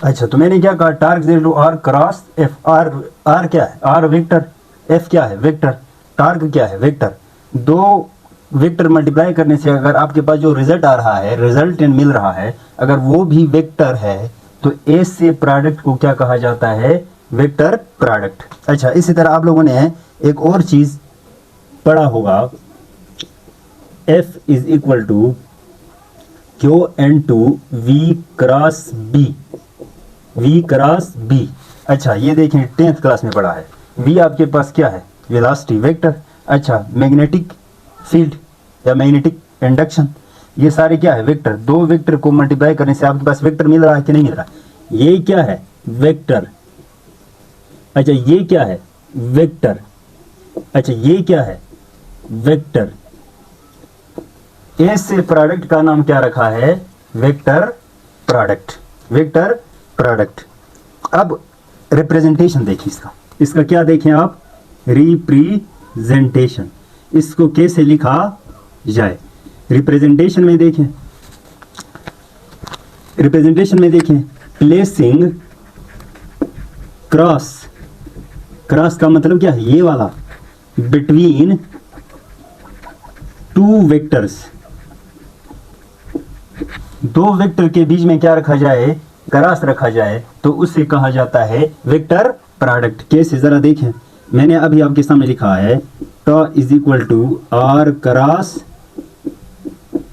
अच्छा, तो मैंने क्या कहा, torque is to are cross F. R, R क्या है, आर वेक्टर, एफ क्या है वेक्टर, टार्क क्या है वेक्टर। दो वेक्टर मल्टीप्लाई करने से अगर आपके पास जो रिजल्ट आ रहा है, रिजल्टेंट मिल रहा है, अगर वो भी वेक्टर है तो ए से प्रोडक्ट को क्या कहा जाता है, वेक्टर प्रोडक्ट। अच्छा, इसी तरह आप लोगों ने एक और चीज पढ़ा होगा, F is equal to Q into V cross B, V cross B. अच्छा, ये देखें 10th क्लास में पढ़ा है। वी आपके पास क्या है, वेलोसिटी वेक्टर। अच्छा, मैग्नेटिक फील्ड या मैग्नेटिक इंडक्शन, ये सारे क्या है, वेक्टर। दो वेक्टर को मल्टीप्लाई करने से आपके पास वेक्टर मिल रहा है कि नहीं मिल रहा, ये क्या है वेक्टर। अच्छा, ये क्या है वेक्टर। अच्छा, ये क्या है वेक्टर। ए से प्रोडक्ट का नाम क्या रखा है, वेक्टर प्रोडक्ट, वेक्टर प्रोडक्ट। अब रिप्रेजेंटेशन देखिए इसका, इसका क्या देखें आप, रिप्रेजेंटेशन, इसको कैसे लिखा जाए। रिप्रेजेंटेशन में देखें, रिप्रेजेंटेशन में देखें, प्लेसिंग क्रॉस, क्रॉस का मतलब क्या है, ये वाला, बिटवीन टू वेक्टर्स, दो वेक्टर के बीच में क्या रखा जाए, क्रॉस रखा जाए, तो उससे कहा जाता है वेक्टर प्रोडक्ट। कैसे जरा देखें, मैंने अभी आपके सामने लिखा है, tau is equal to are cross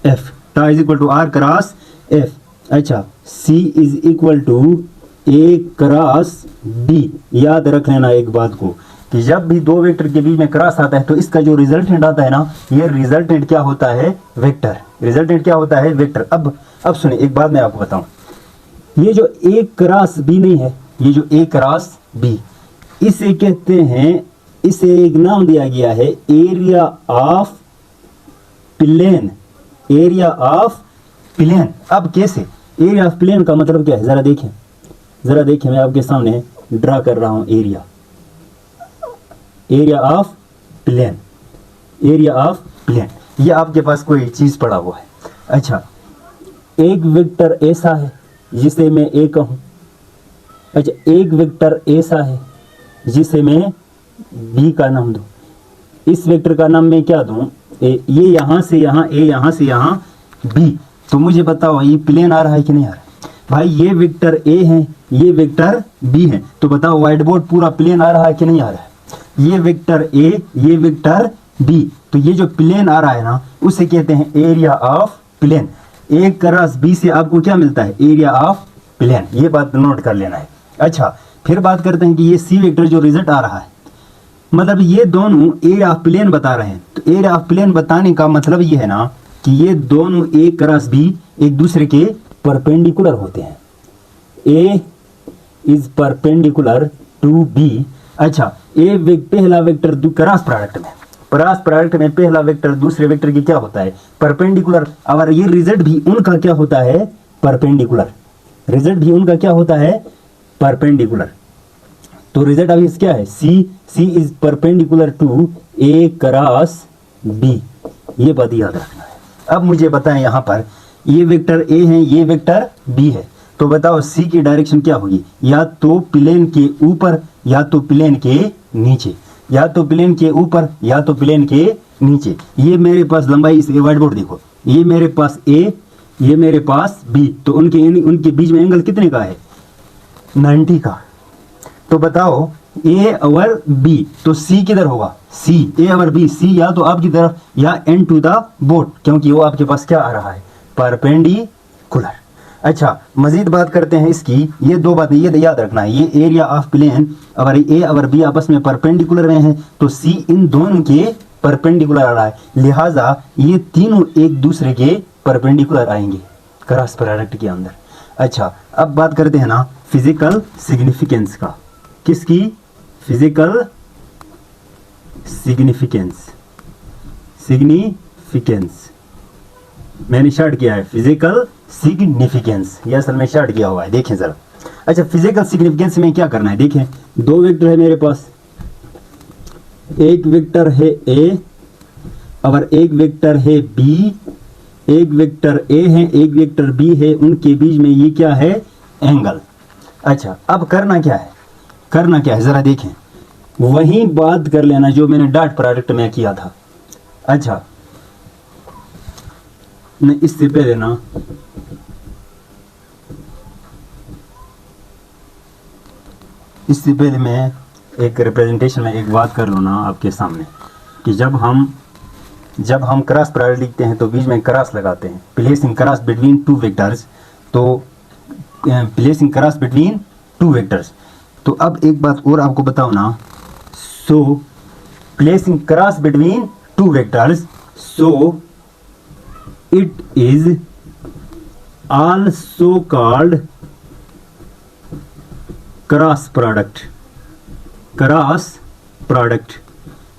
F, tau is equal to are cross F. अच्छा, c is equal to A cross b. याद रख लेना एक बात को, कि जब भी दो वेक्टर के बीच में क्रॉस आता है तो इसका जो रिजल्टेंट आता है ना, ये रिजल्टेंट क्या होता है, वेक्टर। रिजल्टेंट क्या होता है, वेक्टर। अब सुनिए एक बात मैं आपको बताऊं, ये जो ए क्रॉस बी नहीं है, ये जो ए क्रॉस बी, इसे कहते हैं, इसे एक नाम दिया गया है area of plane, area of plane. अब कैसे, एरिया ऑफ प्लेन का मतलब क्या है, जरा देखें, जरा देखें, मैं आपके सामने ड्रा कर रहा हूं area, area of plane, area of plane. ये आपके पास कोई चीज पड़ा हुआ है। अच्छा, एक वेक्टर ऐसा है जिसे मैं ए कहूं। अच्छा, एक वेक्टर ऐसा है जिसे मैं बी का नाम दूं। इस वेक्टर का नाम मैं क्या दूं, ए। ये यहां से यहां ए, यहां से यहां बी। तो मुझे बताओ ये प्लेन आ रहा है कि नहीं आ रहा है। भाई ये वेक्टर ए है, ये वेक्टर बी है, तो बताओ व्हाइट बोर्ड पूरा प्लेन आ रहा है कि नहीं आ रहा है। ये वेक्टर ए, ये वेक्टर बी, तो ये जो प्लेन आ रहा है ना, उसे कहते हैं area of plane. A cross B से आपको क्या मिलता है, एरिया ऑफ प्लेन। ये बात नोट कर लेना है। अच्छा, फिर बात करते हैं कि ये सी वेक्टर जो रिजल्ट आ रहा है, मतलब ये दोनों एरिया ऑफ प्लेन बता रहे हैं। तो एरिया ऑफ प्लेन बताने का मतलब ये है ना कि ये दोनों ए क्रॉस बी एक दूसरे के परपेंडिकुलर होते हैं। ए इज परपेंडिकुलर टू बी। अच्छा, पहला वेक्टर क्रॉस प्रोडक्ट में, क्रॉस प्रोडक्ट में पहला वेक्टर दूसरे वेक्टर की क्या होता है, परपेंडिकुलर। और ये रिजल्ट भी उनका क्या होता है, परपेंडिकुलर। रिजल्ट भी उनका क्या होता है, परपेंडिकुलर। तो रिजल्ट अभी क्या है, c is perpendicular to A cross b. ये बात याद रखना है। अब मुझे बताएं, यहां पर ये वेक्टर ए है, ये वेक्टर बी है, तो बताओ सी की डायरेक्शन क्या होगी, या तो प्लेन के ऊपर या तो प्लेन के नीचे, या तो प्लेन के ऊपर या तो प्लेन के नीचे। ये मेरे पास लंबाई, इस व्हाइट बोर्ड देखो, ये मेरे पास ए, ये मेरे पास बी, तो उनके बीच में एंगल कितने का है, 90 का। तो बताओ ए और बी, तो सी किधर होगा, सी, ए और बी, सी या तो आपकी तरफ या एंड टू द बोर्ड, क्योंकि वो आपके पास क्या आ रहा है, परपेंडिकुलर। अच्छा, मजीद बात करते हैं इसकी। ये दो बातें ये याद रखना है, ये एरिया ऑफ प्लेन अगर ए और बी आपस में परपेंडिकुलर में है तो सी इन दोनों के परपेंडिकुलर आ रहा है, लिहाजा ये तीनों एक दूसरे के परपेंडिकुलर आएंगे क्रॉस प्रोडक्ट के अंदर। अच्छा, अब बात करते हैं ना फिजिकल सिग्निफिकेंस का। किसकी, फिजिकल सिग्निफिकेंस, सिग्निफिकेंस मैंने स्टार्ट किया है, फिजिकल सिग्निफिकेंस, ये असल में स्टार्ट किया हुआ है, देखें जरा। अच्छा, फिजिकल सिग्निफिकेंस में क्या करना है, देखें दो वेक्टर है मेरे पास, एक वेक्टर है ए और एक वेक्टर है बी। एक वेक्टर ए है, एक वेक्टर बी है, उनके बीच में ये क्या है, एंगल। अच्छा, अब करना क्या है, करना क्या है ज़रा देखें, वही बात कर लेना जो मैंने डॉट प्रोडक्ट में किया था। अच्छा, नहीं इससे पहले ना इससे पहले मैं एक रिप्रेजेंटेशन में एक बात कर लूँ ना आपके सामने कि जब हम क्रॉस प्रोडक्ट लिखते हैं तो बीच में क्रॉस लगाते हैं, placing cross between two vectors, तो placing cross between two vectors. तो अब एक बात और आपको बताओ ना, so placing cross between two vectors, so it is also called cross product. Cross product,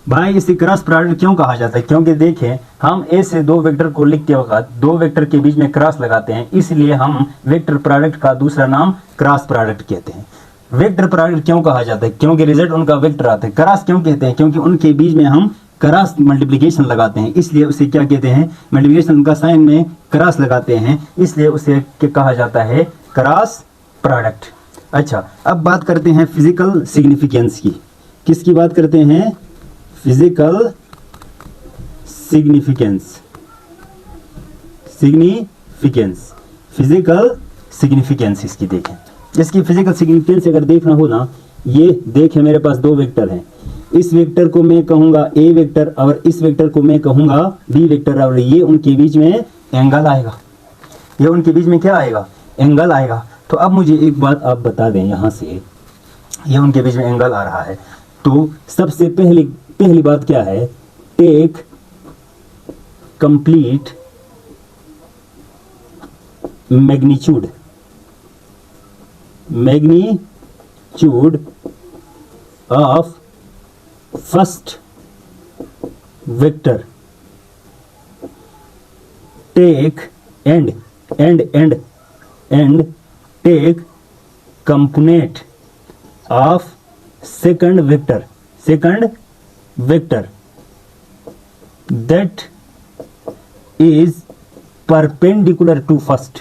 भाई इसे क्रॉस प्रोडक्ट क्यों कहा जाता है? क्योंकि देखें, हम ए से दो वेक्टर को लिखते वक्त दो वेक्टर के बीच में क्रॉस लगाते हैं, इसलिए हम वेक्टर प्रोडक्ट का दूसरा नाम क्रॉस प्रोडक्ट कहते हैं। वेक्टर प्रोडक्ट क्यों कहा जाता है? क्योंकि रिजल्ट उनका वेक्टर आता है। क्रॉस क्यों कहते हैं? क्योंकि उनके बीच में हम क्रॉस मल्टीप्लिकेशन लगाते हैं, इसलिए उसे क्या कहते हैं? मल्टीप्लिकेशन का साइन में क्रॉस लगाते हैं, इसलिए उसे क्या कहा जाता है? Cross product. अच्छा, अब बात करते हैं फिजिकल सिग्निफिकेंस की। किसकी बात करते हैं? Physical significance. Significance, physical significance इसकी देखें। इसकी फिजिकल सिग्निफिकेंस अगर देखना हो ना, ये देखें मेरे पास दो वेक्टर हैं, इस वेक्टर को मैं कहूंगा ए वेक्टर और इस वेक्टर को मैं कहूंगा बी वेक्टर, और ये उनके बीच में एंगल आएगा। ये उनके बीच में क्या आएगा? एंगल आएगा। तो अब मुझे एक बात आप बता दें, यहाँ से ये उनके बीच में एंगल आ रहा है, तो सबसे पहली बात क्या है? Take complete magnitude of first vector, take and take component of second vector that is perpendicular to first।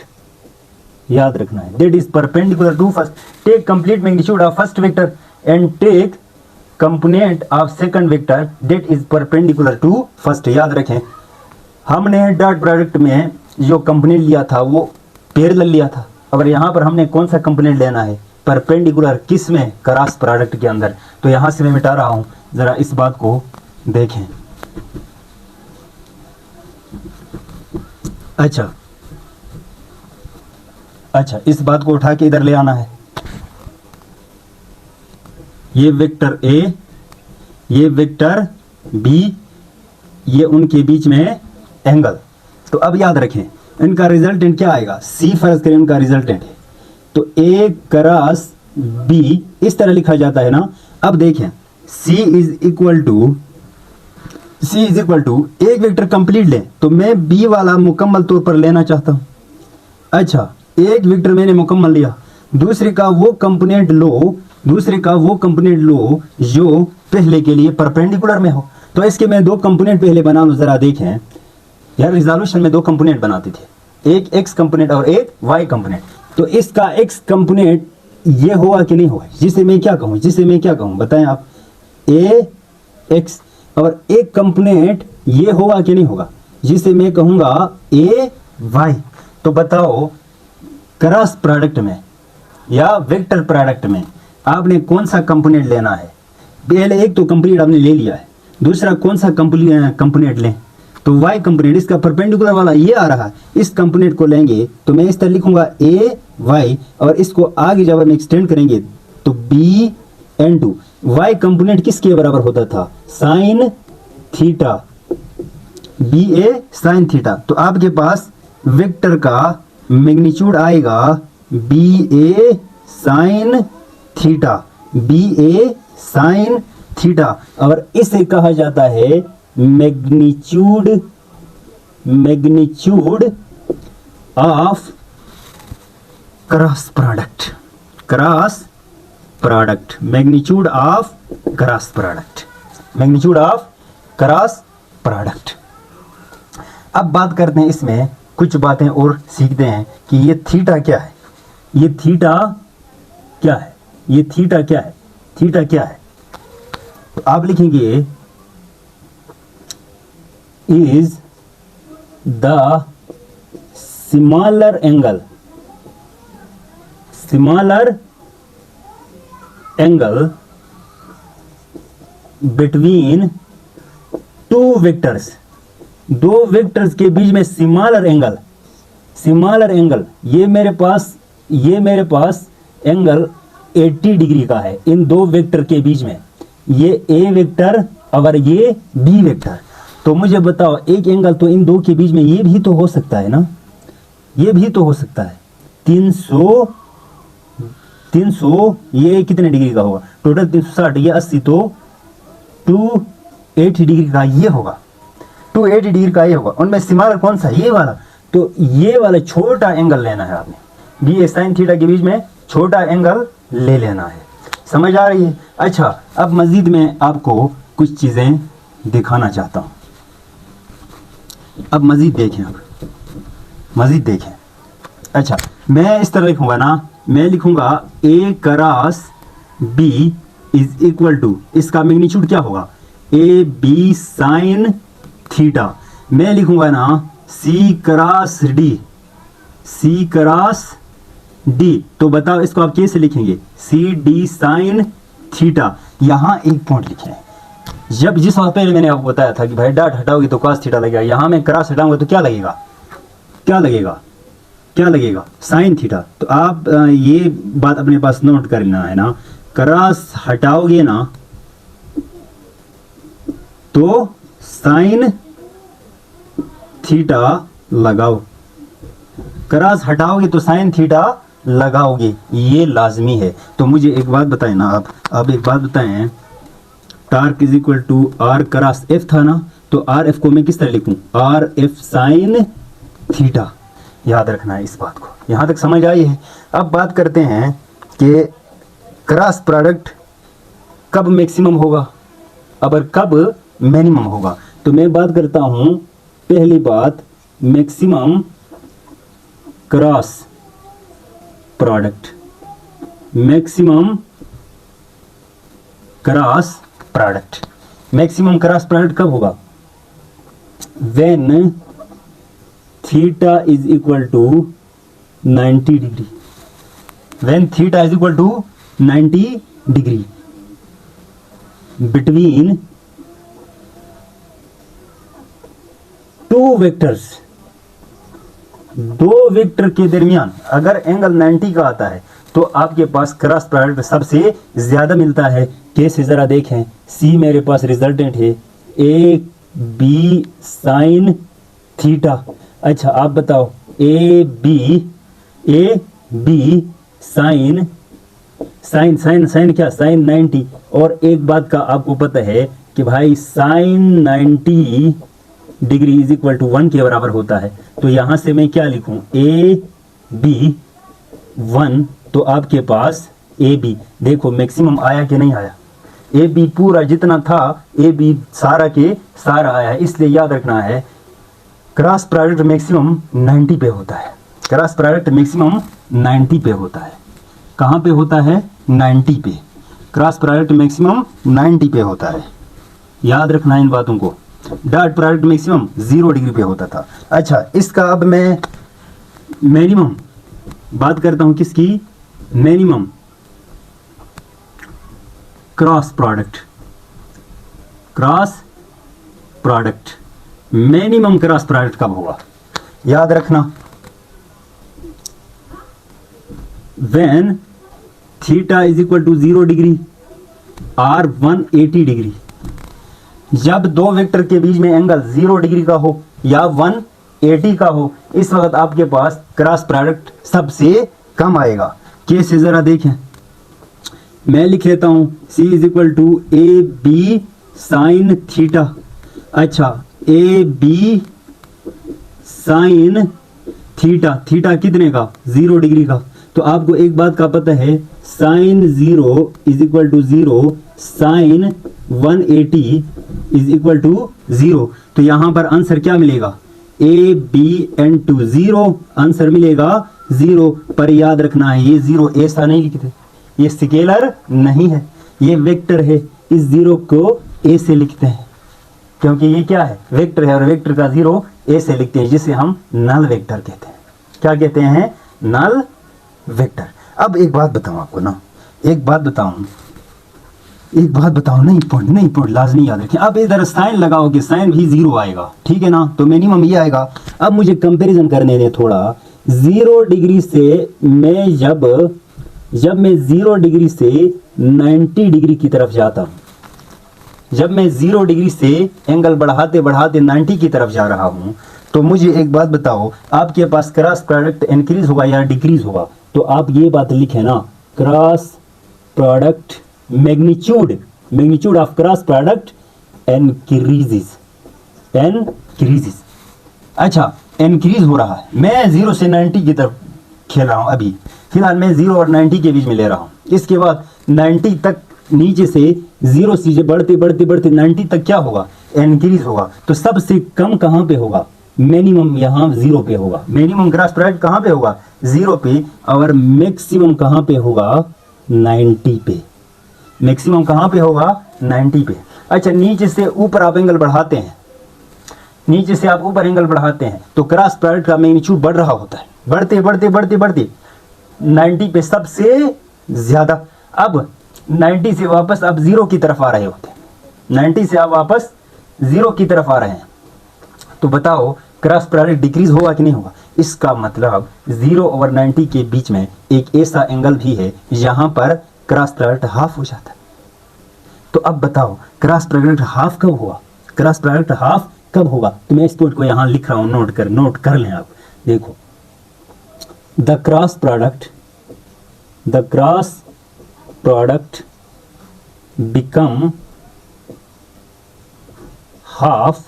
याद रखना है, that is perpendicular to first। take complete magnitude of first vector and take component of second vector that is perpendicular to first। याद रखें, हमने dot product में जो component लिया था वो पैरेलल लिया था, और यहाँ पर हमने कौन सा कंपोनेंट लेना है? परपेंडिकुलर। किस में? क्रॉस प्रोडक्ट के अंदर। तो यहाँ से मैं मिटा रहा हूँ, जरा इस बात को देखें। अच्छा, इस बात को उठा के इधर ले आना है। ये वेक्टर ए, ये वेक्टर बी, ये उनके बीच में एंगल। तो अब याद रखें, इनका रिजल्टेंट क्या आएगा? सी फर्ज करें उनका रिजल्टेंट है, तो ए क्रॉस बी इस तरह लिखा जाता है ना। अब देखें, C इज इक्वल टू एक वेक्टर कंप्लीट लें, तो मैं बी वाला मुकम्मल तौर पर लेना चाहता हूं। अच्छा, एक वेक्टर मैंने मुकम्मल लिया, दूसरे का वो कंपोनेंट लो जो पहले के लिए परपेंडिकुलर में हो। तो इसके मैं दो कंपोनेंट पहले बना लूं, जरा देखें यार। रिजोल्यूशन में दो कंपोनेंट बनाते थे, एक एक्स कंपोनेंट और एक वाई कंपोनेंट। तो इसका एक्स कंपोनेंट ये होगा कि नहीं होगा? जिसे मैं क्या कहूँ बताएं आप? ए एक्स। और एक कंपोनेंट ये होगा कि नहीं होगा? जिसे मैं कहूंगा ए वाई। तो बताओ, क्रॉस प्रोडक्ट में या वेक्टर प्रोडक्ट में आपने कौन सा कंपोनेंट लेना है? पहले एक तो कंपोनेंट आपने ले लिया है, दूसरा कौन सा कंपोनेंट लें? तो y कंपोनेंट, इसका परपेंडिकुलर वाला ये आ रहा है, इस कंपोनेंट को लेंगे तो मैं इस तरह लिखूंगा a y, और इसको आगे जब हम एक्सटेंड करेंगे तो b n2। y कंपोनेंट किसके बराबर होता था? Sine theta, B A sine theta. तो आपके पास वेक्टर का मैग्नीट्यूड आएगा B A sine theta, B A sine theta, और इसे कहा जाता है magnitude of cross product, magnitude of cross product. अब बात करते हैं, इसमें कुछ बातें और सीखते हैं कि ये थीटा क्या है। ये थीटा क्या है, ये थीटा क्या है, थीटा क्या है, तो आप लिखेंगे is the smaller angle, smaller angle between two vectors, दो वेक्टर्स के बीच में स्मॉलर एंगल, स्मॉलर एंगल, ये मेरे पास एंगल 80 डिग्री का है इन दो वेक्टर के बीच में, ये ए वेक्टर और ये बी वेक्टर। तो मुझे बताओ एक एंगल तो इन दो के बीच में ये भी तो हो सकता है ना, ये भी तो हो सकता है 300 ये कितने डिग्री का होगा, टोटल 360, ये 80, तो 280 डिग्री का ये होगा, 280 डिग्री का ये होगा। उनमें स्मॉलर कौन सा, ये वाला, तो ये वाला छोटा एंगल लेना है आपने, बी साइन थीटा के बीच में छोटा एंगल ले लेना है। समझ आ रही है? अच्छा, अब मजीद में आपको कुछ चीजें दिखाना चाहता हूं, अब मजीद देखें, अब मजीद देखें। अच्छा, मैं इस तरह लिखूंगा ना, मैं लिखूंगा A cross B is equal to, इसका मैग्नीट्यूड क्या होगा, ए बी साइन थीटा। मैं लिखूंगा ना C cross D, C cross D, तो बताओ इसको आप कैसे लिखेंगे, सी डी साइन थीटा। यहां एक पॉइंट लिखे, जब जिस वक्त पहले मैंने आपको बताया था कि भाई डॉट हटाओगे तो cos थीटा लगेगा, यहां मैं क्रॉस हटाऊंगा तो क्या लगेगा, क्या लगेगा, क्या लगेगा, साइन थीटा। तो आप ये बात अपने पास नोट करना है ना, क्रॉस हटाओगे ना तो साइन थीटा लगाओ, क्रॉस हटाओगे तो साइन थीटा लगाओगे, ये लाजमी है। तो मुझे एक बात बताएं ना आप एक बात बताएं, torque is equal to are cross F था ना, तो आर एफ को मैं किस तरह लिखूं, आर एफ साइन थीटा। याद रखना है इस बात को, यहां तक समझ आई है। अब बात करते हैं कि क्रॉस प्रोडक्ट कब मैक्सिमम होगा और कब मिनिमम होगा। तो मैं बात करता हूं, पहली बात maximum cross product, maximum cross product, maximum cross product कब होगा, when theta is equal to 90 degree, when theta is equal to 90 degree between two vectors, दो वेक्टर के दरमियान अगर एंगल 90 का आता है तो आपके पास क्रॉस प्रोडक्ट सबसे ज्यादा मिलता है। कैसे जरा देखें, सी मेरे पास रिजल्टेंट है ए बी साइन थीटा। अच्छा आप बताओ ए बी साइन क्या, साइन 90। और एक बात का आपको पता है कि भाई sine 90 degree is equal to 1 के बराबर होता है। तो यहां से मैं क्या लिखूं, ए बी 1, तो आपके पास ए बी देखो मैक्सिमम आया कि नहीं आया, ए बी पूरा जितना था ए बी सारा के सारा आया है। इसलिए याद रखना है क्रॉस प्रोडक्ट मैक्सिमम 90 पे होता है, क्रॉस प्रोडक्ट मैक्सिमम 90 पे होता है। कहां पे होता है, 90 पे, क्रॉस प्रोडक्ट मैक्सिमम 90 पे होता है। याद रखना इन बातों को। डॉट प्रोडक्ट मैक्सिमम 0 डिग्री पे होता था। अच्छा इसका अब मैं मिनिमम बात करता हूं, किसकी, minimum cross product, cross product, minimum cross product कब होगा, याद रखना when theta is equal to 0 degree or 180 degree. जब दो वेक्टर के बीच में एंगल 0 डिग्री का हो या 180 का हो, इस वक्त आपके पास क्रॉस प्रोडक्ट सबसे कम आएगा। कैसे जरा देखें, मैं लिख लेता हूं C is equal to A B sine theta. अच्छा A B sine theta, theta कितने का, 0 डिग्री का। तो आपको एक बात का पता है sine 0 is equal to 0, sine 180 is equal to 0। तो यहां पर आंसर क्या मिलेगा, A B into 0, answer मिलेगा 0। पर याद रखना है ये 0 ऐसा नहीं लिखते, ये स्केलर नहीं है, ये वेक्टर है। इस जीरो को ए से लिखते हैं क्योंकि ये क्या है, वेक्टर है, और वेक्टर का जीरो ए से लिखते हैं, जिसे हम नल वेक्टर कहते हैं। क्या कहते हैं? Null vector. अब एक बात बताऊं आपको ना, एक बात बताऊं, नहीं पॉइंट लाजमी याद रखें। अब इधर साइन लगाओगे, साइन भी जीरो आएगा, ठीक है ना, तो मिनिमम ये आएगा। अब मुझे कंपैरिजन करने दें थोड़ा। 0 डिग्री से मैं जब मैं 0 डिग्री से 90 डिग्री की तरफ जाता हूं, जब मैं 0 डिग्री से एंगल बढ़ाते बढ़ाते 90 की तरफ जा रहा हूं, तो मुझे एक बात बताओ, आपके पास क्रॉस प्रोडक्ट इंक्रीज होगा या डिक्रीज होगा? तो आप ये बात लिखें ना, cross product magnitude of cross product increases. अच्छा, इंक्रीज हो रहा है। मैं 0 से 90 की तरफ खेल रहा हूं, अभी फिलहाल मैं 0 और 90 के बीच में ले रहा हूं। इसके बाद 90 तक, नीचे से 0 से बढ़ते 90 तक क्या होगा? इंक्रीज होगा। तो सबसे कम कहां पे होगा? मिनिमम यहाँ 0 पे होगा। मिनिमम क्रॉस प्रोडक्ट कहां पे होगा? 0 पे। और मैक्सिमम कहां पे होगा? 90 पे। मैक्सिमम कहां पे होगा? 90 पे। अच्छा, नीचे से ऊपर आप एंगल बढ़ाते हैं, नीचे से आप ऊपर एंगल बढ़ाते हैं तो क्रॉस प्रोडक्ट का मैग्नीट्यूड बढ़ रहा होता है, बढ़ते 90 पे सबसे ज्यादा। अब 90 से वापस आप 0 की तरफ आ रहे होते हैं, 90 से आप वापस 0 की तरफ आ रहे हैं, तो बताओ क्रॉस प्रोडक्ट डिक्रीज होगा कि नहीं होगा? इसका मतलब 0 और 90 के बीच में एक ऐसा एंगल भी है जहां पर क्रॉस प्रोडक्ट हाफ हो जाता है। तो अब बताओ क्रॉस प्रोडक्ट हाफ कब हुआ? क्रॉस प्रोडक्ट हाफ कब होगा? तो मैं इस पॉइंट को यहां लिख रहा हूं, नोट कर लें आप। देखो, the cross product become half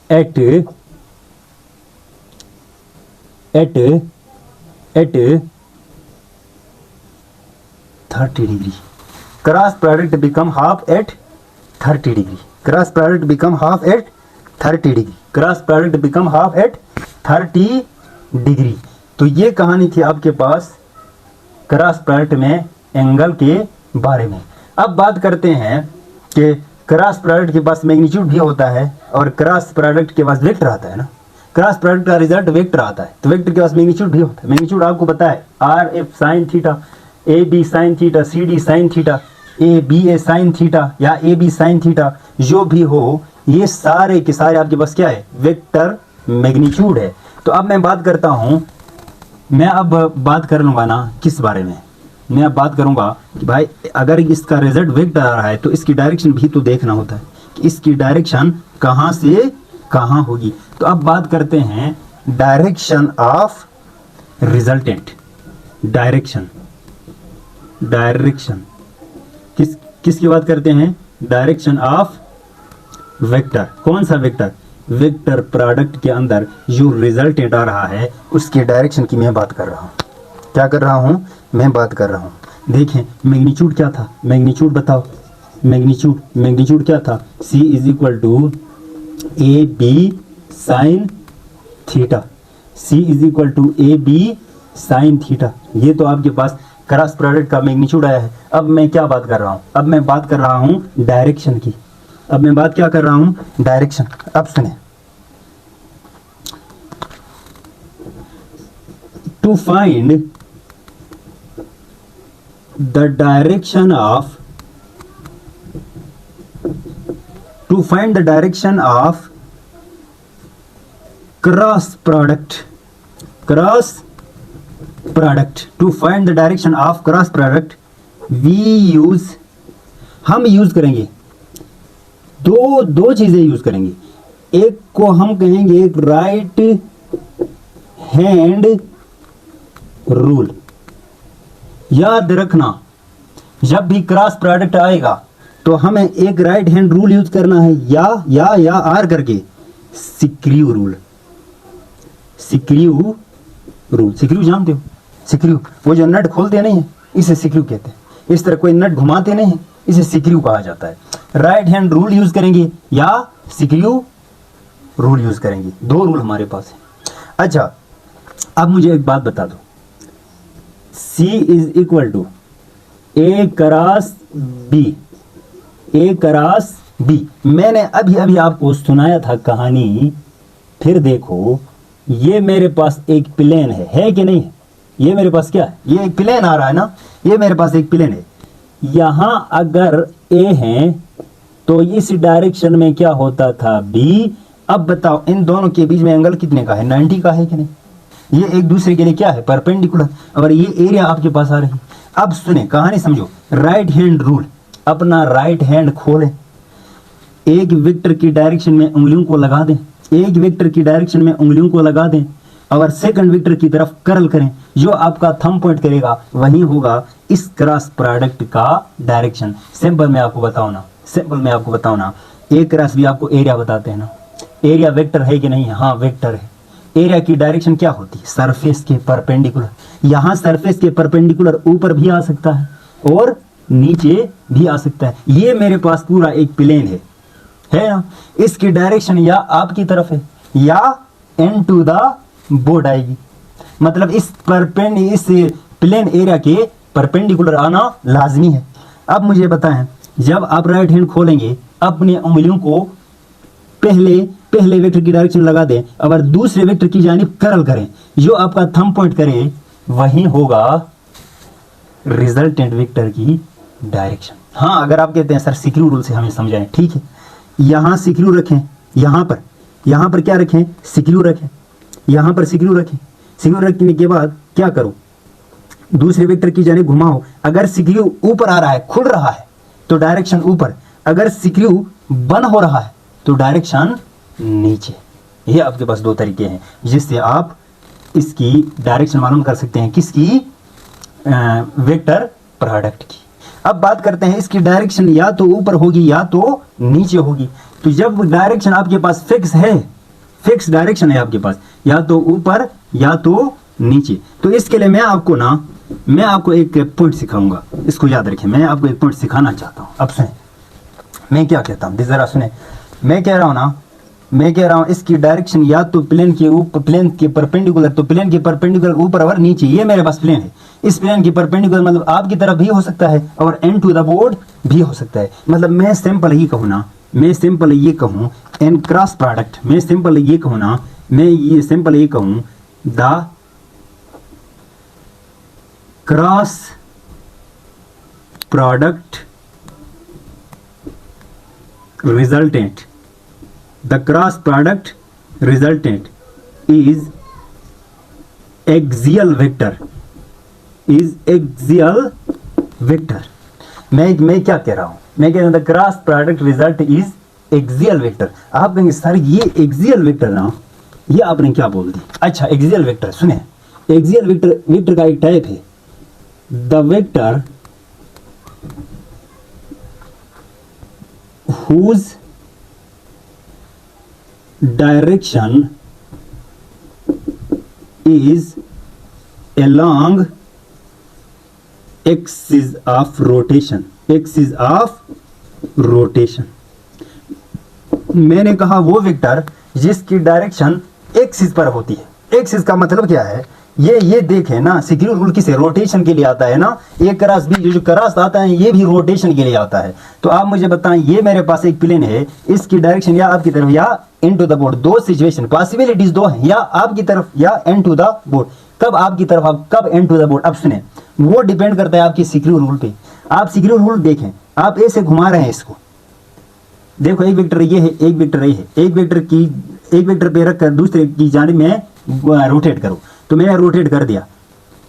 at 30 degree. Cross product become half at 30 degree. Cross product become half at 30 degree. Cross product become half at 30 degree. तो ये कहानी थी आपके पास क्रॉस प्रोडक्ट में एंगल के बारे में। अब बात करते हैं कि क्रॉस प्रोडक्ट के पास मैग्नीट्यूड भी होता है और क्रॉस प्रोडक्ट के पास वेक्टर आता है ना। क्रॉस प्रोडक्ट का रिजल्ट वेक्टर आता है, तो वेक्टर के पास मैग्नीट्यूड भी होता है। मैग्नीट्यूड आपको पता है, R F sine theta, A B sine theta, C D sine theta, A B A sine theta या ए बी साइन थीटा, जो भी हो, ये सारे के सारे आपके पास क्या है? वेक्टर मैग्नीट्यूड है। तो अब मैं बात करता हूं, मैं अब बात कर लूंगा ना किस बारे में? मैं अब बात करूंगा कि भाई अगर इसका रिजल्ट वेक्टर आ रहा है तो इसकी डायरेक्शन भी तो देखना होता है कि इसकी डायरेक्शन कहां से कहां होगी। तो अब बात करते हैं डायरेक्शन ऑफ रिजल्टेंट। डायरेक्शन किसकी बात करते हैं? Direction of vector. कौन सा वेक्टर? वेक्टर प्रोडक्ट के अंदर जो रिजल्टेंट आ रहा है उसके डायरेक्शन की मैं बात कर रहा हूं। क्या कर रहा हूं? मैं बात कर रहा हूं। देखें, मैग्नीट्यूड क्या था? मैग्नीट्यूड बताओ। मैग्नीट्यूड क्या था? C is equal to A B sine theta. C is equal to A B sine theta. ये तो आपके पास क्रॉस प्रोडक्ट का मैग्नीट्यूड आया है। अब मैं क्या बात कर रहा हूं? अब मैं बात कर रहा हूं डायरेक्शन की। अब मैं बात क्या कर रहा हूं? डायरेक्शन। अब सुने, to find the direction of cross product to find the direction of cross product हम यूज करेंगे दो चीजें यूज करेंगे। एक को हम कहेंगे राइट हैंड रूल। याद रखना, जब भी क्रॉस प्रोडक्ट आएगा तो हमें एक राइट हैंड रूल यूज करना है, या आर करके सिक्रीव रूल। सिक्रीव जानते हो? सिक्रीव, वो जो नट खोलते नहीं है, इसे सिक्रीव कहते हैं। इस तरह कोई नट घुमाते नहीं है, इसे सिक्रीव कहा जाता है। राइट हैंड रूल यूज करेंगे या सिक्रीव रूल यूज करेंगे, दो रूल हमारे पास है। अच्छा, अब मुझे एक बात बता दो, C is equal to A cross B, A cross B. मैंने अभी अभी आपको सुनाया था कहानी, फिर देखो ये मेरे पास एक प्लेन है कि नहीं है? ये मेरे पास क्या है? ये एक प्लेन आ रहा है ना, ये मेरे पास एक प्लेन है। यहां अगर ए है तो इस डायरेक्शन में क्या होता था? बी। अब बताओ इन दोनों के बीच में एंगल कितने का है? 90 का है कि नहीं? ये एक दूसरे के लिए क्या है? परपेंडिकुलर। और ये एरिया आपके पास आ रही है। अब सुने कहानी समझो, राइट हैंड रूल। अपना राइट हैंड खोलें, एक वेक्टर की डायरेक्शन में उंगलियों को लगा दें, एक वेक्टर की डायरेक्शन में उंगलियों को लगा दें और सेकंड वेक्टर की तरफ कर्ल करें। जो आपका थंब पॉइंट करेगा वही होगा इस क्रॉस प्रोडक्ट का डायरेक्शन। सिंपल मैं आपको बताऊं ना, ए क्रॉस बी आपको एरिया बताते हैं ना। एरिया वेक्टर है कि नहीं है? हाँ वेक्टर है। एरिया की डायरेक्शन क्या होती है? सरफेस के परपेंडिकुलर। यहां सरफेस के परपेंडिकुलर ऊपर भी आ सकता है और नीचे भी आ सकता है। ये मेरे पास पूरा एक प्लेन है ना? इसकी डायरेक्शन या आपकी तरफ है या एंड टू द बोर्ड आएगी। मतलब इस प्लेन एरिया के परपेंडिकुलर आना लाजमी है। अब मुझे बताएं, जब आप राइट हैंड खोलेंगे अपने उंगलियों को पहले वेक्टर की डायरेक्शन लगा दें और दूसरे वेक्टर की जानिब कर्ल करें। जो आपका थंब पॉइंट करे वही होगा रिजल्टेंट वेक्टर की डायरेक्शन। हाँ अगर आप कहते हैं सर सिक्रू रूल से हमें समझाएं, ठीक है। यहां सिक्रू रखें, यहां पर क्या रखें? सिक्रू रखें। यहां पर सिक्रू रखें। सिक्रू रखने के बाद क्या करो? दूसरे वेक्टर की जानिब घुमाओ। अगर सिक्रू ऊपर आ रहा है, खुल रहा है तो डायरेक्शन ऊपर। अगर सिक्रू बंद हो रहा है तो डायरेक्शन नीचे। ये आपके पास दो तरीके हैं जिससे आप इसकी डायरेक्शन मालूम कर सकते हैं। किसकी? वेक्टर प्रोडक्ट की। अब बात करते हैं इसकी डायरेक्शन या तो ऊपर होगी या तो नीचे होगी। तो जब डायरेक्शन आपके पास फिक्स डायरेक्शन है आपके पास, या तो ऊपर या तो नीचे, तो इसके लिए मैं आपको एक पॉइंट सिखाऊंगा। इसको याद रखें, मैं आपको एक पॉइंट सिखाना चाहता हूं। अब सुने मैं क्या कहता हूं, जरा सुने। मैं कह रहा हूं इसकी डायरेक्शन या तो प्लेन के परपेंडिकुलर, तो प्लेन के परपेंडिकुलर ऊपर और नीचे। ये मेरे पास प्लेन है, इस प्लेन के परपेंडिकुलर मतलब आपकी तरफ भी हो सकता है और एंड टू द बोर्ड भी हो सकता है। मतलब मैं सिंपल ये कहूं एन क्रॉस प्रोडक्ट, मैं सिंपल ये कहूं the cross product resultant, the cross product resultant is axial vector, मैं क्या कह रहा हूं? मैं कह रहा हूं the cross product result is axial vector. आप कहेंगे सर ये एक्सियल वेक्टर ना, ये आपने क्या बोल दी? अच्छा एक्सियल वेक्टर सुने, एक्सियल वेक्टर का एक टाइप है the vector whose direction is along axis of rotation, मैंने कहा वो वेक्टर जिसकी डायरेक्शन एक्सिस पर होती है। एक्सिस का मतलब क्या है? ये देखें ना, सिक्रू रूल किसे? रोटेशन के लिए आता है ना। ये क्रॉस बी जो क्रॉस आता है ये भी रोटेशन के लिए आता है। तो आप मुझे बताएं, ये मेरे पास एक प्लेन है, इसकी डायरेक्शन या आपकी तरफ या इनटू द बोर्ड। दो सिचुएशन पॉसिबिलिटीज दो हैं, या आपकी तरफ या इनटू द बोर्ड। कब आपकी तरफ, आप कब इनटू द बोर्ड? अब सुने, वो डिपेंड करता है आपकी सिक्रू रूल पे। आप सिक्रू रूल देखें, आप ऐसे घुमा रहे हैं इसको, देखो एक वेक्टर ये है, एक वेक्टर ये है, एक वेक्टर पे रखकर दूसरे की जानिब में रोटेट करो। तो मैंने रोटेट कर दिया,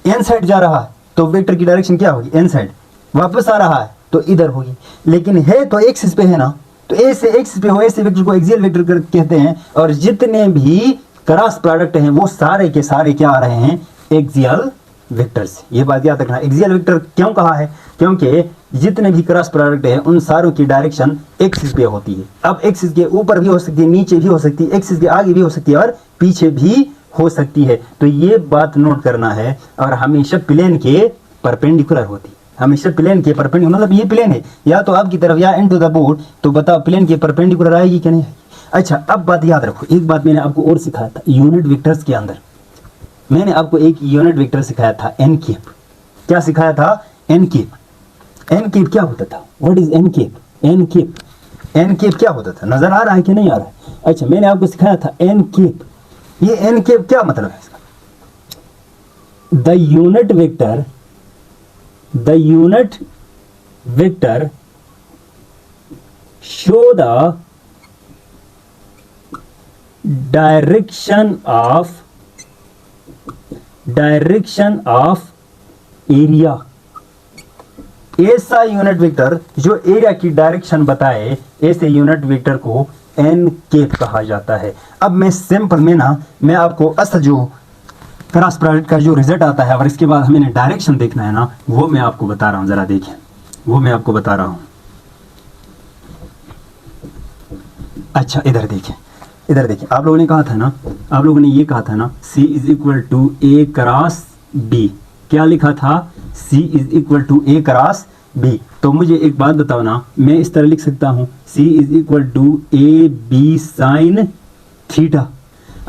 एन साइड जा रहा है तो वेक्टर की डायरेक्शन क्या होगी? N side. वापस आ रहा है तो इधर होगी। लेकिन है तो एक्सिस पे है ना, तो ए से एक्सिस पे हो, ऐसे वेक्टर को एक्सियल वेक्टर कहते हैं। और जितने भी क्रॉस प्रोडक्ट हैं वो सारे के सारे क्या आ रहे हैं? एक्सियल वेक्टर से। ये बात याद रखना। एक्सियल वेक्टर क्यों कहा है? क्योंकि जितने भी क्रॉस प्रोडक्ट हैं उन सारों की डायरेक्शन एक्सिस पे होती है। अब एक्सिस के ऊपर भी हो सकती है, नीचे भी हो सकती है, एक्सिस के आगे भी हो सकती है और पीछे भी हो सकती है। तो ये बात नोट करना है। और हमेशा प्लेन के परपेंडिकुलर होती है, हमेशा प्लेन के परपेंडिकुलर। मतलब ये प्लेन है या तो आपकी तरफ या इनटू द बोर्ड, तो बताओ प्लेन के परपेंडिकुलर आएगी कि नहीं आएगी? अच्छा अब बात याद रखो, एक बात मैंने आपको और सिखाया था यूनिट वेक्टर्स के अंदर। मैंने आपको एक यूनिट वेक्टर सिखाया था एन कैप। क्या सिखाया था? N cap. एन केप क्या होता था? What is N cap? N cap, N cap क्या होता था? नजर आ रहा है कि नहीं आ रहा है? अच्छा, मैंने आपको सिखाया था एन केप। ये एन केप क्या मतलब है इसका? The unit vector, the unit vector show the direction of area। ऐसा यूनिट वेक्टर जो एरिया की डायरेक्शन बताए, ऐसे यूनिट वेक्टर को एन केप कहा जाता है। अब मैं सिंपल में ना, मैं आपको असल जो क्रॉस प्रोडक्ट का जो रिजल्ट आता है और इसके बाद हमें डायरेक्शन देखना है ना, वो मैं आपको बता रहा हूं, जरा देखिए, वो मैं आपको बता रहा हूं। अच्छा, इधर देखिए, इधर देखिए, आप लोगों ने कहा था ना, आप लोगों ने ये कहा था ना, C is equal to A cross B. क्या लिखा था? C is equal to A cross B. तो मुझे एक बात बताओ ना, मैं इस तरह लिख सकता हूं C is equal to A B sine theta.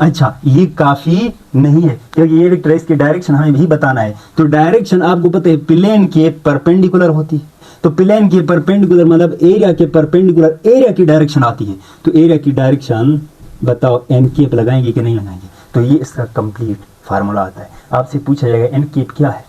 अच्छा, ये काफी नहीं है क्योंकि ये वेक्टर, इसकी डायरेक्शन हमें भी बताना है। तो डायरेक्शन आपको पता है प्लेन के परपेंडिकुलर होती है। तो प्लेन के परपेंडिकुलर मतलब एरिया के परपेंडिकुलर एरिया की डायरेक्शन आती है। तो एरिया की डायरेक्शन बताओ, एन केप लगाएंगे कि नहीं लगाएंगे? तो ये इसका कंप्लीट फार्मूला आता है। आपसे पूछा जाएगा एन केप क्या है,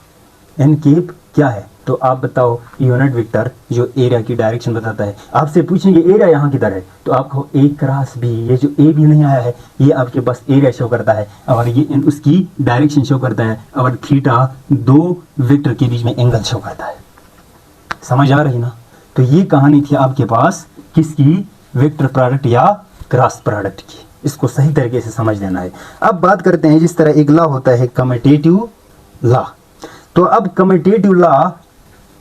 एन केप क्या है? तो आप बताओ यूनिट वेक्टर जो एरिया की डायरेक्शन बताता है। आपसे पूछेंगे एरिया यहाँ किधर है, तो आपको ए क्रॉस बी, ये जो ए भी नहीं आया है, ये आपके पास एरिया शो करता है और ये उसकी डायरेक्शन शो करता है और थीटा दो वेक्टर के बीच में एंगल शो करता है। समझ आ रही ना? तो ये कहानी थी आपके पास किसकी? वेक्टर प्रोडक्ट या क्रॉस प्रोडक्ट की। इसको सही तरीके से समझ लेना है। अब बात करते हैं, जिस तरह एक लॉ होता है कम्यूटेटिव लॉ। तो अब कम्यूटेटिव लॉ,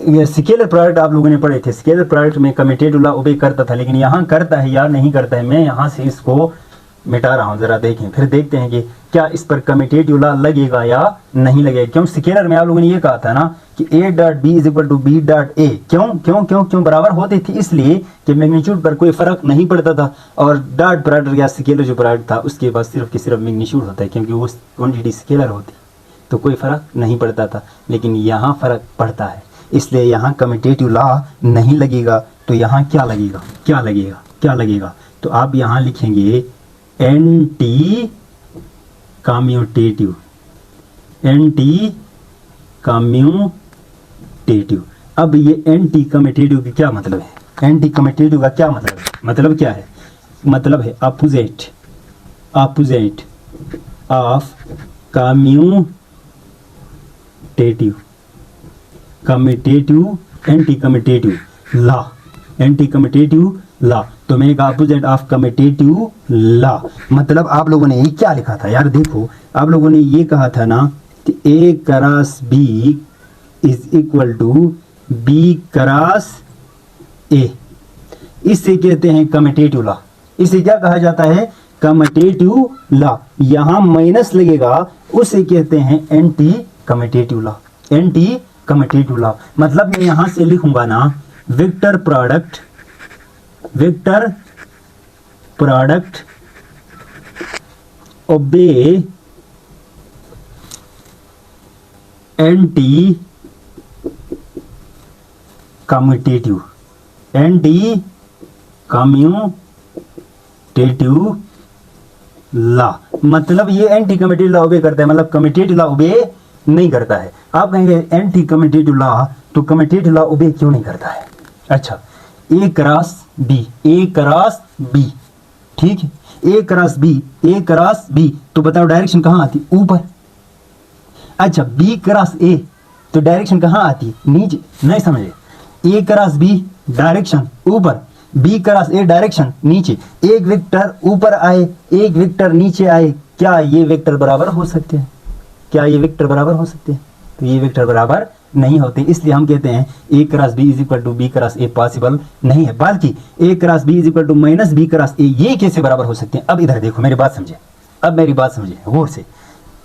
ये स्केलर प्रोडक्ट आप लोगों ने पढ़े थे। स्केलर प्रोडक्ट में कम्यूटेटिव लॉ ओबे करता था, लेकिन यहाँ करता है या नहीं करता है, मैं यहाँ से इसको मिटा रहा हूँ। जरा देखें, फिर देखते हैं कि क्या इस पर कम्यूटेटिव लॉ लगेगा या नहीं लगेगा। क्यों? स्केलर में आप लोगों ने ये कहा था ना कि A dot B is equal to B dot A. क्यों क्यों क्यों क्यों बराबर होती थी? इसलिए कि मैग्नीट्यूड पर कोई फर्क नहीं पड़ता था और डॉट प्रोडक्ट या स्केलर जो प्रोडक्ट था उसके पास सिर्फ की सिर्फ मैग्नीट्यूड होता है, क्योंकि वो क्वांटिटी स्केलर होती, तो कोई फर्क नहीं पड़ता था। लेकिन यहाँ फर्क पड़ता है, इसलिए यहाँ कम्यूटेटिव लॉ नहीं लगेगा। तो यहाँ क्या लगेगा? क्या लगेगा? क्या लगेगा? तो आप यहाँ लिखेंगे एंटी कम्यूटेटिव, एंटी कम्यूटेटिव। अब ये एंटी कम्यूटेटिव की क्या मतलब है? एंटी कम्यूटेटिव का क्या मतलब है? मतलब क्या है? मतलब है opposite, opposite of commutative, commutative, anti commutative law, anti commutative law. तो मैंने कहा अपोजिट ऑफ कम्यूटेटिव लॉ। मतलब आप लोगों ने ये क्या लिखा था यार? देखो, आप लोगों ने ये कहा था ना कि A cross B is equal to B cross A. इससे कहते हैं कम्यूटेटिव लॉ। इसे क्या कहा जाता है? Commutative law. यहां माइनस लगेगा, उसे कहते हैं anti commutative law, anti commutative law. मतलब मैं यहां से लिखूंगा ना vector product, vector product obey anti commutative, anti commutative law. मतलब ये एंटी कम्यूटेटिव लॉ ओबे करता है, मतलब कम्यूटेटिव लॉ ओबे नहीं करता है। आप कहेंगे एंटी कम्यूटेटिव लॉ, तो कम्यूटेटिव लॉ ओबे क्यों नहीं करता है? अच्छा, A cross B, A cross B, ठीक है, A cross B, A cross B. तो बताओ डायरेक्शन कहां आती? ऊपर। अच्छा, बी क्रॉस ए, तो डायरेक्शन कहां आती? नीचे। नहीं समझे? ए क्रॉस बी डायरेक्शन ऊपर, बी क्रॉस ए डायरेक्शन नीचे। एक वेक्टर ऊपर आए, एक वेक्टर नीचे आए, क्या ये वेक्टर बराबर हो सकते हैं? क्या ये वेक्टर बराबर हो सकते हैं? तो ये वेक्टर बराबर नहीं होते, इसलिए हम कहते हैं A cross B is equal to B cross A possible नहीं है। बल्कि A cross B is equal to minus B cross A, ये कैसे बराबर हो सकते हैं? अब इधर देखो, मेरी बात समझे, अब मेरी बात समझे गौर से।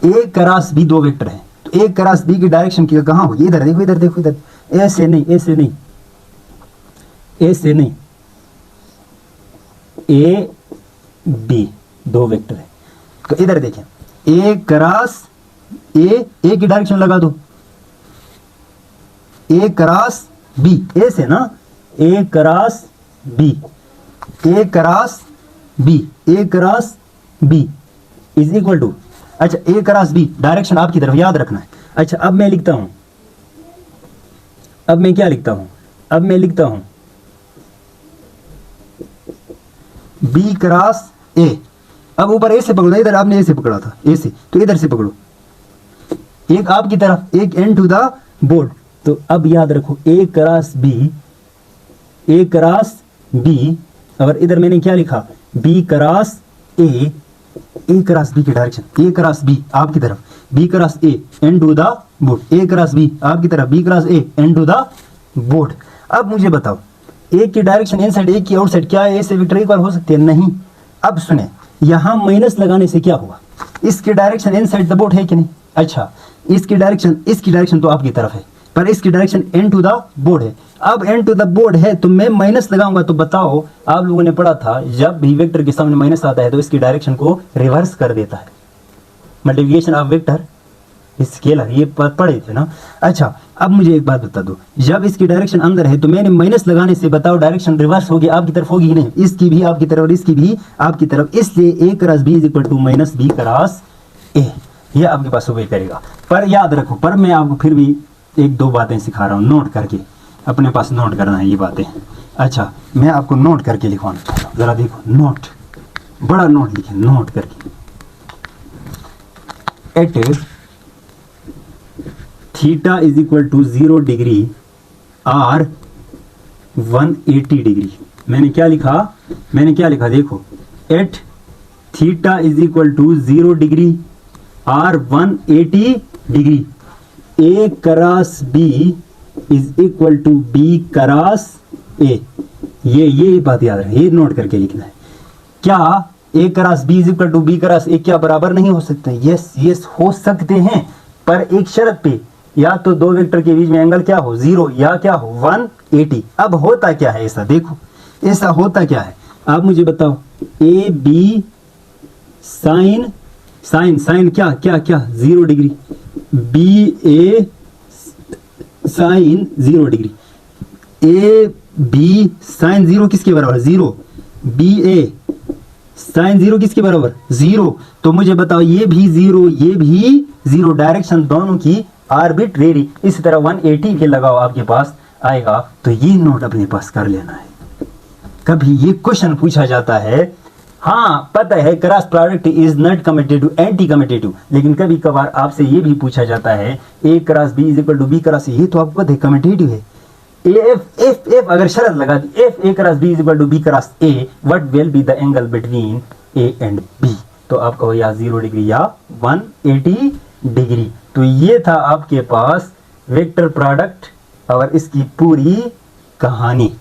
ए क्रॉस बी दो वेक्टर हैं, तो ए क्रॉस बी की डायरेक्शन की कहां होगी? इधर देखो, इधर देखो, इधर। ऐसे नहीं, ऐसे नहीं, ऐसे नहीं, ए बी दो वेक्टर है। तो इधर देखें, ए क्रॉस ए, ए की डायरेक्शन लगा दो, ए क्रॉस बी, ए से ना, A cross B, A cross B, A cross B is equal to, अच्छा ए क्रॉस बी डायरेक्शन आपकी तरफ याद रखना है। अच्छा अब मैं लिखता हूं, अब मैं क्या लिखता हूं, अब मैं लिखता हूं बी क्रॉस ए। अब ऊपर ए से पकड़ो, इधर आपने ए से पकड़ा था, ए से, तो इधर से पकड़ो, एक आपकी तरफ एक एंड टू द बोर्ड। तो अब याद रखो A cross B, A cross B, और इधर मैंने क्या लिखा, B cross A, A cross B की डायरेक्शन, ए क्रॉस बी आपकी तरफ, B cross A into the board, A cross B आपकी तरफ, B cross A into the board. अब मुझे बताओ ए की डायरेक्शन इनसाइड, ए की आउटसाइड, क्या ए से वेक्टर इक्वल हो सकती है? नहीं। अब सुने, यहां माइनस लगाने से क्या हुआ, इसकी डायरेक्शन इनसाइड द बोर्ड है कि नहीं? अच्छा इसकी डायरेक्शन तो आपकी तरफ है, पर इसकी direction into the board है। अब एन टू द बोर्ड है तो मैं माइनस लगाऊंगा, तो बताओ, आप लोगों ने पढ़ा था जब भी वेक्टर के सामने माइनस आता है तो इसकी डायरेक्शन को रिवर्स कर देता है, मल्टीप्लिकेशन ऑफ वेक्टर स्केलर, ये पढ़े थे ना। अच्छा अब मुझे एक बात बता दो, जब इसकी डायरेक्शन अंदर है तो मैंने माइनस लगाने से बताओ डायरेक्शन रिवर्स होगी, आपकी तरफ होगी कि नहीं? इसकी भी आपकी तरफ और इसकी भी आपकी तरफ, इसलिए A cross B is equal to minus B cross A, ये आपके पास वही करेगा। पर याद रखो, पर मैं आपको फिर भी एक दो बातें सिखा रहा हूँ, नोट करके अपने पास नोट करना है ये बातें। अच्छा मैं आपको नोट करके लिखवाना चाहता हूँ, जरा देखो, नोट, बड़ा नोट लिखे, नोट करके, at theta is equal to 0 degree or 180 degree. मैंने क्या लिखा, मैंने क्या लिखा देखो, at theta is equal to 0 degree or 180 degree, A cross B is equal to B cross A. ये बात याद रहे, ये नोट करके लिखना है। क्या A cross B is equal to B cross A क्या बराबर नहीं हो सकते? यस यस हो सकते हैं, पर एक शर्त पे, या तो दो वेक्टर के बीच में एंगल क्या हो, 0, या क्या हो 180। अब होता क्या है ऐसा, देखो ऐसा होता क्या है, आप मुझे बताओ। ए बी साइन क्या क्या क्या 0 degree, B A sine 0 degree, A B sine 0 किसके बराबर? 0। बी ए साइन 0 किसके बराबर? 0। तो मुझे बताओ ये भी 0, ये भी 0, डायरेक्शन दोनों की आर्बिट्रेरी। इसी तरह 180 के लगाओ, आपके पास आएगा। तो ये नोट अपने पास कर लेना है। कभी ये क्वेश्चन पूछा जाता है, हाँ पता है cross product is not commutative, anti commutative, लेकिन कभी कभार आपसे ये भी पूछा जाता है A cross B is equal to B cross A, ये तो आपको पता है कम्यूटेटिव है। एफ अगर शरत लगा दी, if A cross B is equal to B cross A, what will be the angle between A and B? तो आप कहो या 0 डिग्री या 180 डिग्री। तो ये था आपके पास वेक्टर प्रोडक्ट और इसकी पूरी कहानी।